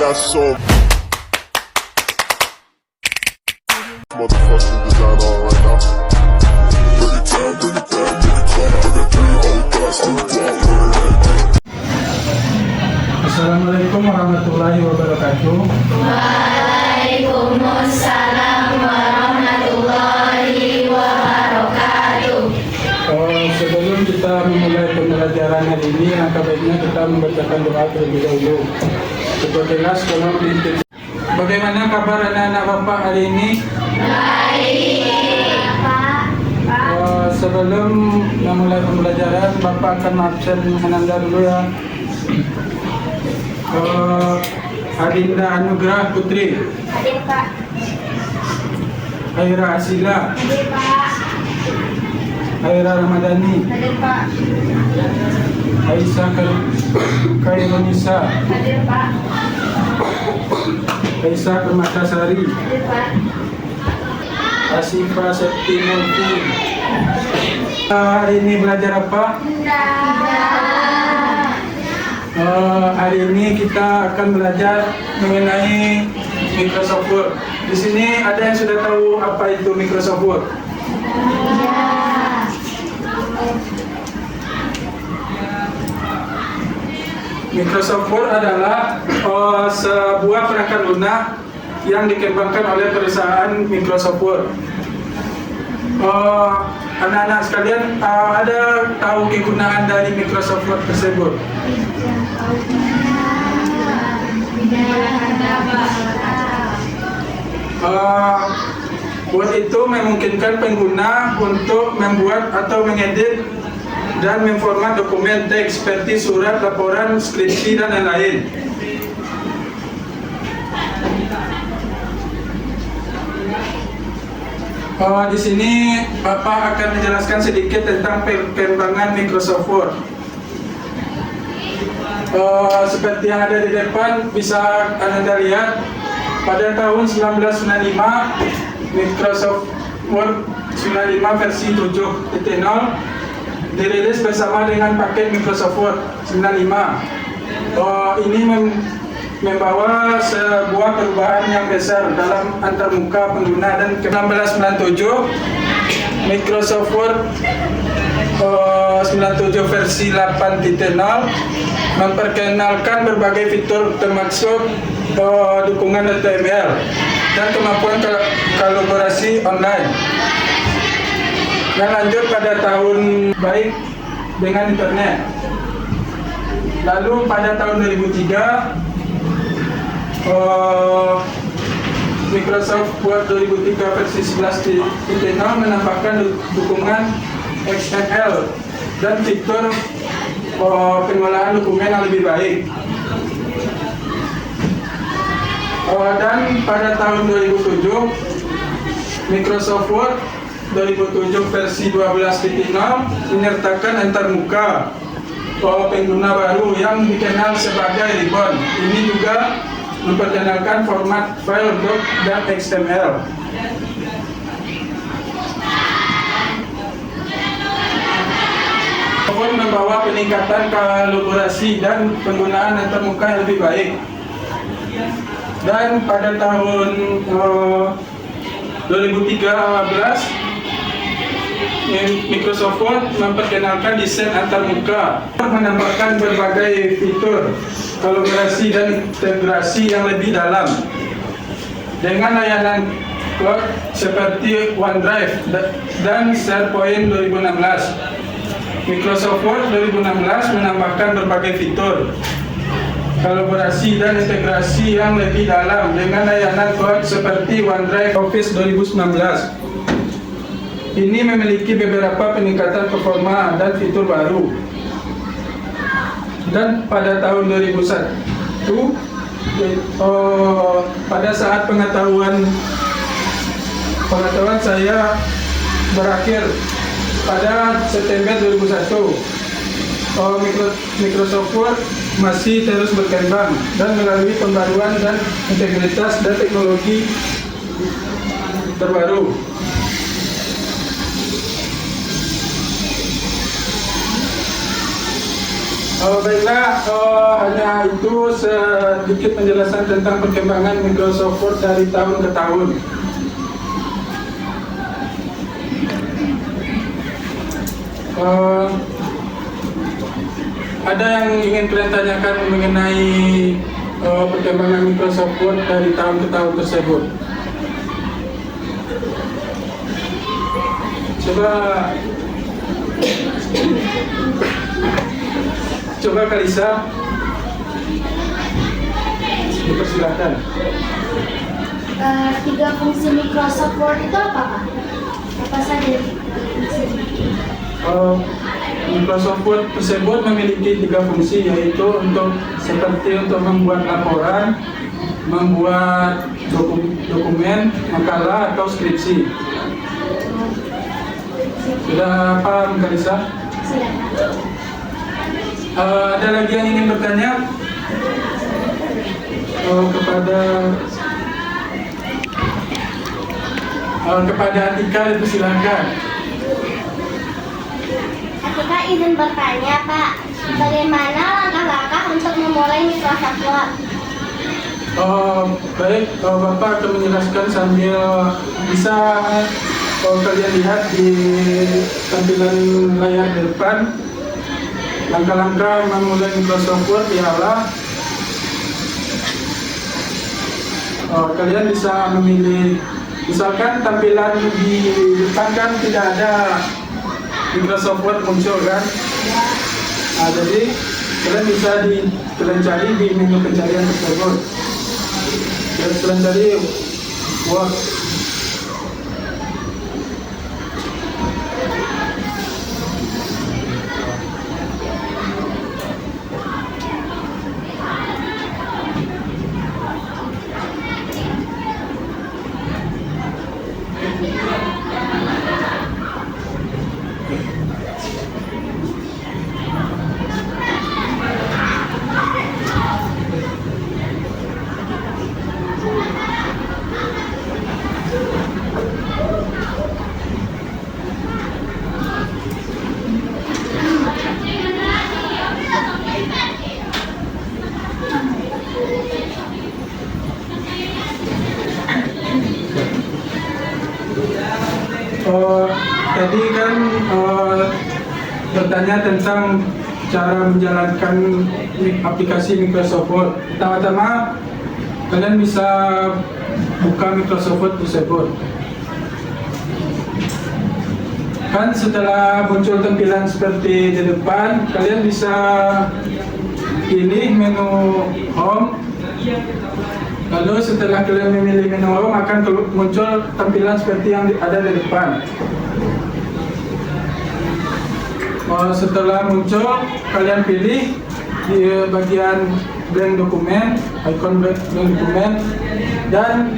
got so motherfucking design on right now. Bring it down, bring it down, bring it down. I got 3 old guys to walk. Assalamualaikum warahmatullahi wabarakatuh. Waalaikumsalam warahmatullahi wabarakatuh. Sebelum kita memulai pembelajaran hari ini, angka baiknya kita membacakan doa terlebih dahulu. Sepertilah sekolah diintip. Bagaimana kabar anak-anak Bapak hari ini? Baik, Pak. Sebelum memulai pembelajaran, Bapak akan absen menanda dulu ya. Adinda Anugrah Putri, Hadir, Pak. Aira Asila, Hadir, Pak. Aira Ramadhani, Hadir, Pak. Aisyah Kairunisa, Hadir, Pak. Aisyah Permatasari, Hadir, Pak. Asifah Septimurti. Hari ini belajar apa? Hari ini kita akan belajar mengenai Microsoft Word. Di sini ada yang sudah tahu apa itu Microsoft Word? Microsoft Word adalah sebuah perangkat lunak yang dikembangkan oleh perusahaan Microsoft Word. Anak-anak sekalian, ada tahu kegunaan dari Microsoft Word tersebut? Word itu memungkinkan pengguna untuk membuat atau mengedit dan memformat dokumen teks seperti surat, laporan, skripsi, dan lain-lain. Di sini Bapak akan menjelaskan sedikit tentang perkembangan Microsoft Word. Seperti yang ada di depan bisa Anda lihat, pada tahun 1995 Microsoft Word 95 versi 7.0 dirilis bersama dengan paket Microsoft Word 95. Ini membawa sebuah perubahan yang besar dalam antarmuka pengguna, dan 1997 Microsoft Word 97 versi 8.0 memperkenalkan berbagai fitur termasuk dukungan HTML dan kemampuan kolaborasi online. Dan lanjut pada tahun baik dengan internet. Lalu pada tahun 2003 Microsoft Word 2003 versi 11.0 menambahkan dukungan XML dan fitur pengolahan dokumen yang lebih baik. Dan pada tahun 2007 Microsoft Word 2007 versi 12.0 menyertakan antarmuka pengguna baru yang dikenal sebagai Ribbon. Ini juga memperkenalkan format file doc dan XML. Word membawa peningkatan kolaborasi dan penggunaan antarmuka yang lebih baik. Dan pada tahun 2013 Microsoft Word memperkenalkan desain antarmuka, menambahkan berbagai fitur kolaborasi dan integrasi yang lebih dalam dengan layanan cloud seperti OneDrive dan SharePoint 2016. Microsoft Word 2016 menambahkan berbagai fitur kolaborasi dan integrasi yang lebih dalam dengan layanan cloud seperti OneDrive, Office 2019. Ini memiliki beberapa peningkatan performa dan fitur baru. Dan pada tahun 2001, pada saat pengetahuan saya berakhir pada September 2001, Microsoft Word masih terus berkembang dan melalui pembaruan dan integritas dan teknologi terbaru. Baiklah, hanya itu sedikit penjelasan tentang perkembangan Microsoft Word dari tahun ke tahun. Ada yang ingin kalian tanyakan mengenai perkembangan Microsoft Word dari tahun ke tahun tersebut? Coba Kalisa, dipersilakan. 3 fungsi Microsoft Word itu apa, Pak? Apa saja fungsi? Microsoft Word tersebut memiliki 3 fungsi, yaitu seperti untuk membuat laporan, membuat dokumen, makalah atau skripsi. Sudah paham, Kalisa? Silakan. Ada lagi yang ingin bertanya kepada Atika, itu silakan. Atika izin bertanya, Pak. Bagaimana langkah-langkah untuk memulai Microsoft Word? Baik, Bapak akan menjelaskan sambil bisa kalian lihat di tampilan layar depan. Langkah-langkah memulai Microsoft Word ialah kalian bisa memilih, misalkan tampilan di depan kan tidak ada Microsoft Word muncul kan? Jadi kalian bisa kalian cari di menu pencarian tersebut. Kalian cari Word. Tadi kan bertanya tentang cara menjalankan aplikasi Microsoft Word. Pertama-tama kalian bisa buka Microsoft Word tersebut. Kan setelah muncul tampilan seperti di depan, kalian bisa pilih menu Home. Lalu setelah kalian memilih menu Home, akan muncul tampilan seperti yang ada di depan. Setelah muncul, kalian pilih di bagian blank dokumen, icon blank dokumen, dan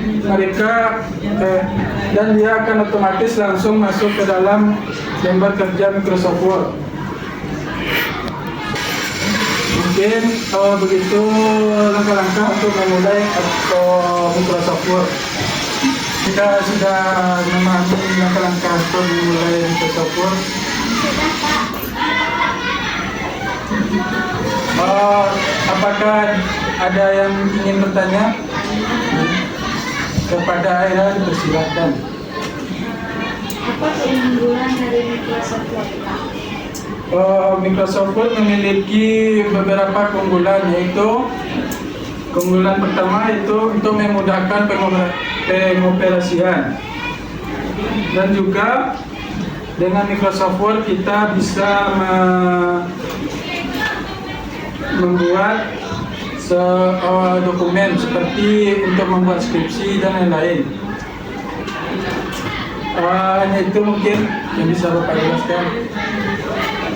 dia akan otomatis langsung masuk ke dalam lembar kerja Microsoft Word. Mungkin begitu langkah-langkah untuk memulai Microsoft Word. Kita sudah memahami langkah-langkah untuk memulai Microsoft Word. Sudah, Pak. Apakah ada yang ingin bertanya? Kepada Aira, dipersilakan. Apa keunggulan dari Microsoft Word, Pak? Microsoft Word memiliki beberapa keunggulan, yaitu keunggulan pertama itu untuk memudahkan pengoperasian, dan juga dengan Microsoft Word kita bisa membuat dokumen seperti untuk membuat skripsi dan lain-lain. Hanya itu mungkin yang bisa Bapak jelaskan.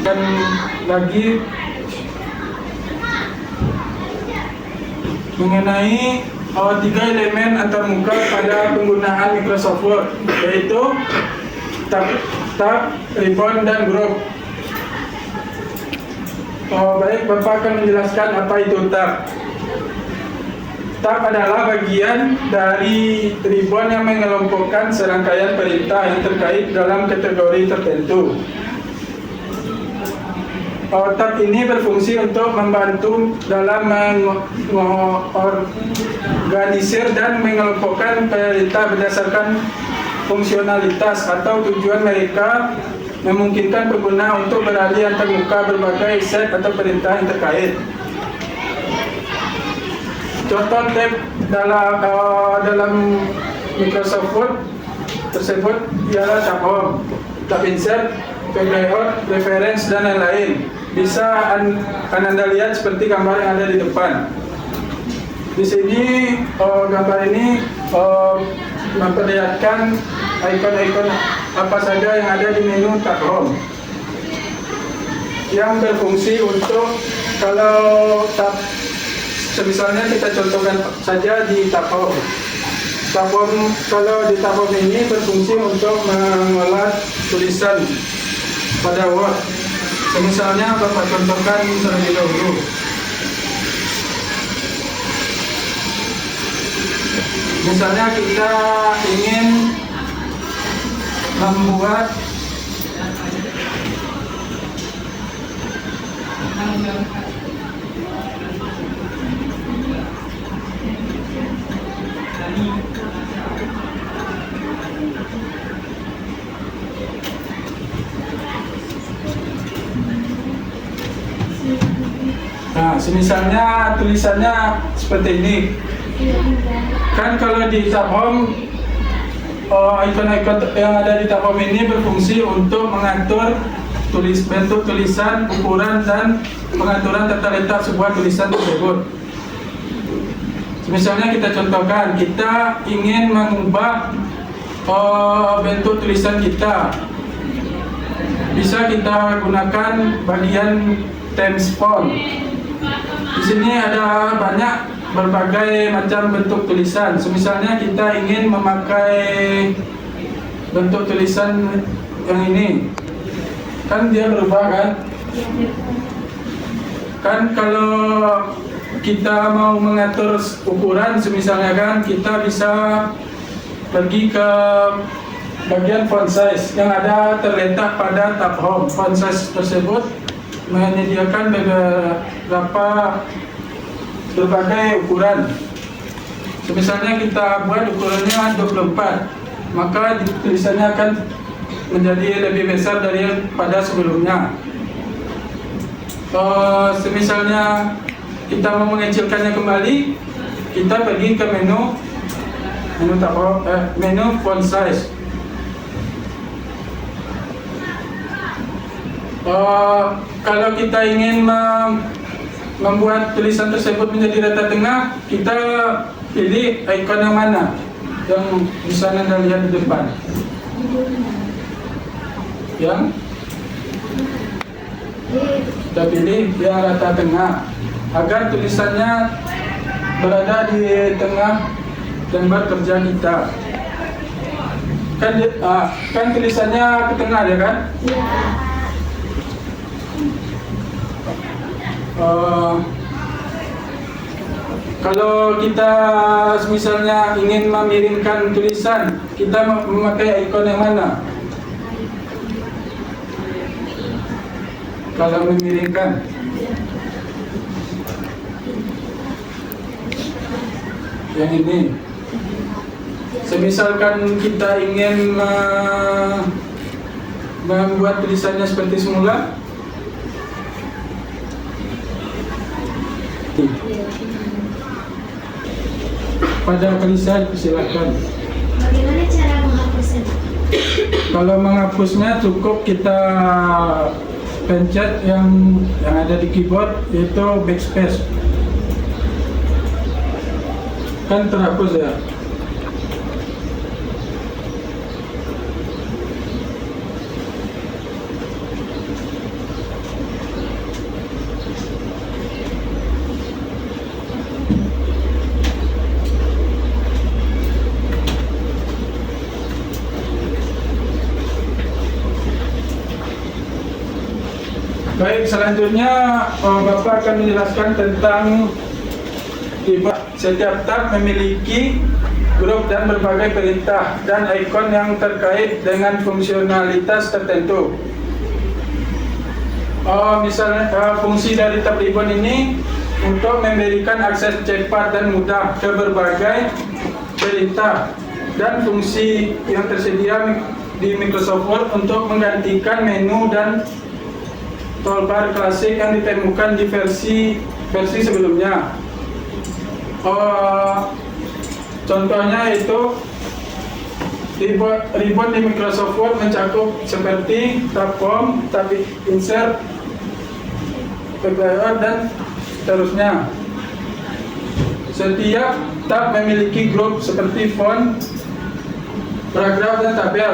Dan lagi mengenai 3 elemen antarmuka pada penggunaan Microsoft Word, yaitu tab, ribbon, dan group. Baik, Bapak akan menjelaskan apa itu tab. Tab adalah bagian dari ribbon yang mengelompokkan serangkaian perintah yang terkait dalam kategori tertentu. tab ini berfungsi untuk membantu dalam mengorganisir dan mengelompokkan perintah berdasarkan fungsionalitas atau tujuan mereka, memungkinkan pengguna untuk beralih antar muka berbagai set atau perintah yang terkait. Contoh tab dalam Microsoft Word tersebut ialah tab Home, tab Insert, tab Layout, Reference, dan lain-lain. Bisa Anda lihat seperti gambar yang ada di depan. Di sini gambar ini memperlihatkan ikon-ikon apa saja yang ada di menu tab Home, yang berfungsi untuk kalau tab, misalnya kita contohkan saja di tab Home. Tab Home, kalau di tab Home ini berfungsi untuk mengolah tulisan pada Word. Misalnya Bapak contohkan terlebih dahulu. Misalnya kita ingin membuat misalnya tulisannya seperti ini. Kan kalau di tab Home, ikon-ikon yang ada di tab Home ini berfungsi untuk mengatur bentuk tulisan, ukuran, dan pengaturan tata letak sebuah tulisan tersebut. Misalnya kita contohkan, kita ingin mengubah bentuk tulisan kita. Bisa kita gunakan bagian Text Font. Di sini ada banyak berbagai macam bentuk tulisan. Misalnya kita ingin memakai bentuk tulisan yang ini, kan dia berubah kan? Kan kalau kita mau mengatur ukuran, misalnya kan kita bisa pergi ke bagian font size yang ada terletak pada tab Home. Font size tersebut menyediakan berbagai ukuran. Misalnya kita buat ukurannya 24, maka tulisannya akan menjadi lebih besar daripada sebelumnya. Misalnya kita mau mengecilkannya kembali, kita pergi ke menu font size. Kalau kita ingin membuat tulisan tersebut menjadi rata tengah, kita pilih ikon yang mana yang bisa Anda lihat di depan. Yang kita pilih yang rata tengah agar tulisannya berada di tengah lembar kerja kita. Kan tulisannya ke tengah ya kan? Kalau kita misalnya ingin memiringkan tulisan, kita memakai ikon yang mana? Kalau memiringkan, yang ini. Semisalkan kita ingin membuat tulisannya seperti semula, pada tulisan silakan. Bagaimana cara menghapusnya? Kalau menghapusnya cukup kita pencet yang ada di keyboard, yaitu backspace. Kan terhapus ya. Baik, selanjutnya Bapak akan menjelaskan tentang setiap tab memiliki grup dan berbagai perintah dan ikon yang terkait dengan fungsionalitas tertentu. Misalnya fungsi dari tab ribbon ini untuk memberikan akses cepat dan mudah ke berbagai perintah, dan fungsi yang tersedia di Microsoft Word untuk menggantikan menu dan toolbar klasik yang ditemukan di versi sebelumnya. Contohnya itu ribbon di Microsoft Word mencakup seperti tab home, tab insert, tab layout, dan seterusnya. Setiap tab memiliki grup seperti font, paragraf, dan tabel,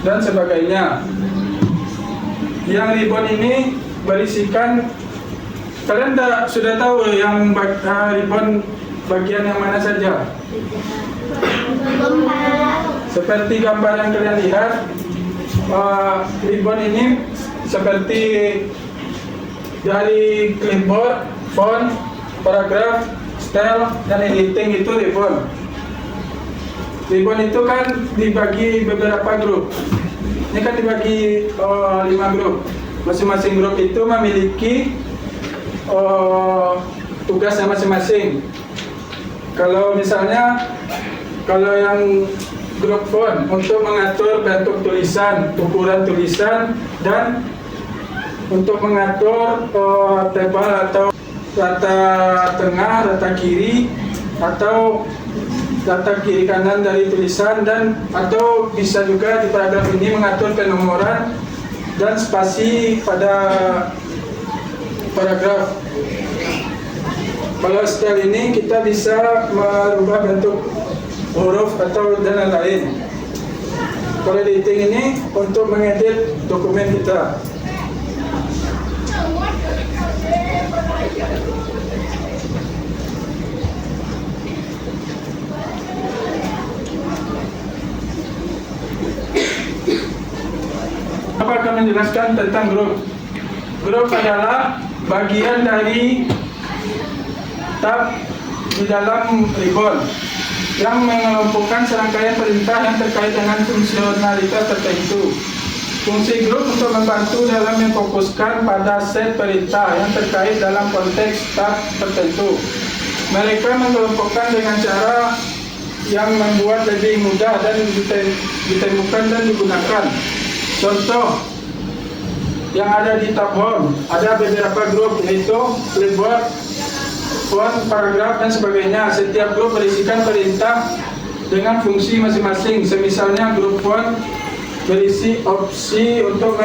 dan sebagainya. Yang ribbon ini berisikan, kalian sudah tahu yang ribbon bagian yang mana saja? Seperti gambar yang kalian lihat, ribbon ini seperti dari clipboard, font, paragraf, style, dan editing itu ribbon. Ribbon itu kan dibagi beberapa grup. Ini kan dibagi 5 grup. Masing-masing grup itu memiliki tugasnya masing-masing. Kalau misalnya, kalau yang grup font untuk mengatur bentuk tulisan, ukuran tulisan, dan untuk mengatur tebal atau rata tengah, rata kiri, atau rata kiri kanan dari tulisan, dan atau bisa juga di paragraf ini mengatur penomoran dan spasi pada paragraf. Kalau style ini kita bisa merubah bentuk huruf atau dan lain-lain. Kalau editing ini untuk mengedit dokumen kita. Apa akan menjelaskan tentang grup? Grup adalah bagian dari tab di dalam ribbon yang mengelompokkan serangkaian perintah yang terkait dengan fungsionalitas tertentu. Fungsi grup untuk membantu dalam memfokuskan pada set perintah yang terkait dalam konteks tab tertentu. Mereka mengelompokkan dengan cara yang membuat lebih mudah dan ditemukan dan digunakan. Contoh yang ada di tab home, ada beberapa grup, yaitu clipboard, font, paragraf, dan sebagainya. Setiap grup berisikan perintah dengan fungsi masing-masing. Semisalnya grup font berisi opsi untuk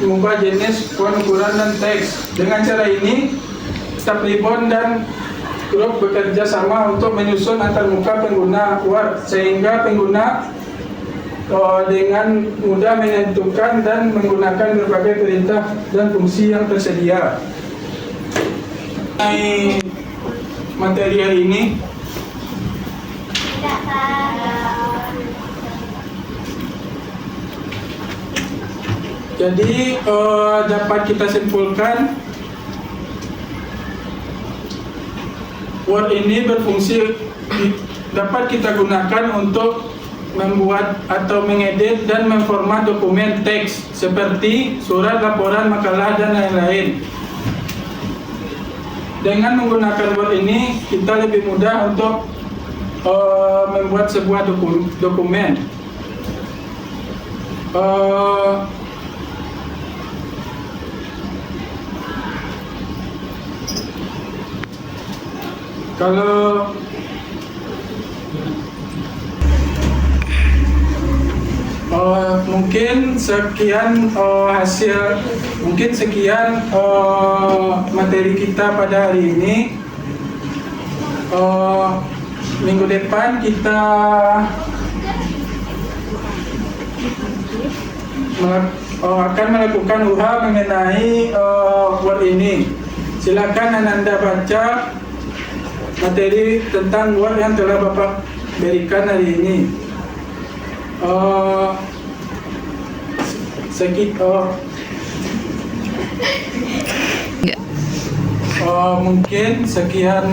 mengubah jenis font, ukuran, dan teks. Dengan cara ini, tab ribbon dan grup bekerja sama untuk menyusun antarmuka pengguna Word, sehingga pengguna dengan mudah menentukan dan menggunakan berbagai perintah dan fungsi yang tersedia. Materi hari ini Tidak, Pak. jadi dapat kita simpulkan Word ini berfungsi, dapat kita gunakan untuk membuat atau mengedit dan memformat dokumen teks seperti surat, laporan, makalah, dan lain-lain. Dengan menggunakan Word ini, kita lebih mudah untuk membuat sebuah dokumen. Kalau mungkin sekian materi kita pada hari ini. Minggu depan kita akan melakukan UHA mengenai Word ini. Silakan Anda baca materi tentang Word yang telah Bapak berikan hari ini. Mungkin sekian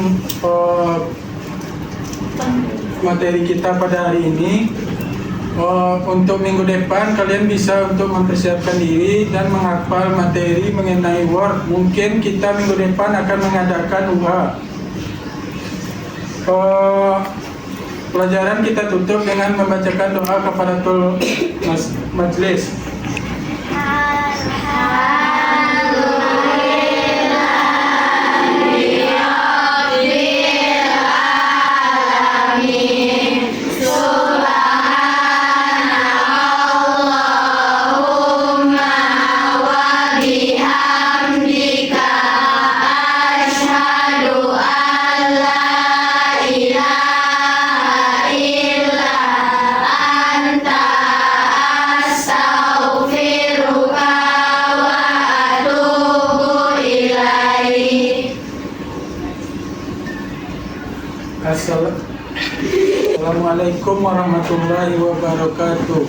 materi kita pada hari ini. Untuk minggu depan kalian bisa untuk mempersiapkan diri dan menghafal materi mengenai Word. Mungkin kita minggu depan akan mengadakan UHA. Pelajaran kita tutup dengan membacakan doa kafaratul majlis. Assalamualaikum warahmatullahi wabarakatuh.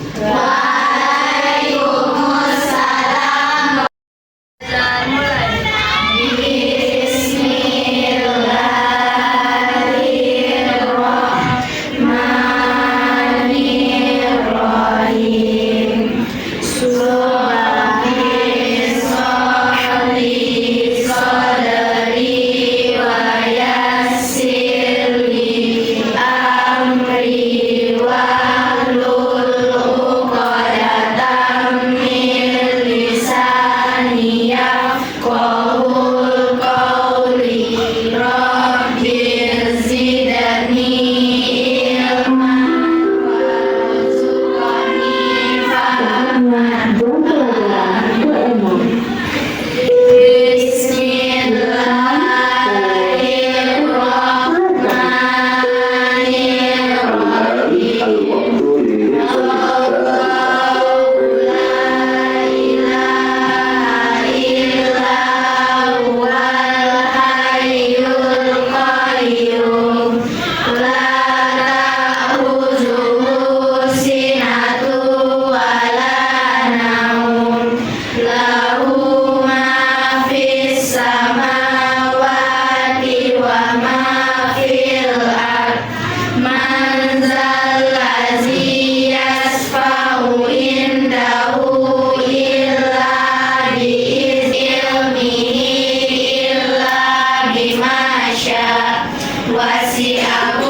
Wasi'ah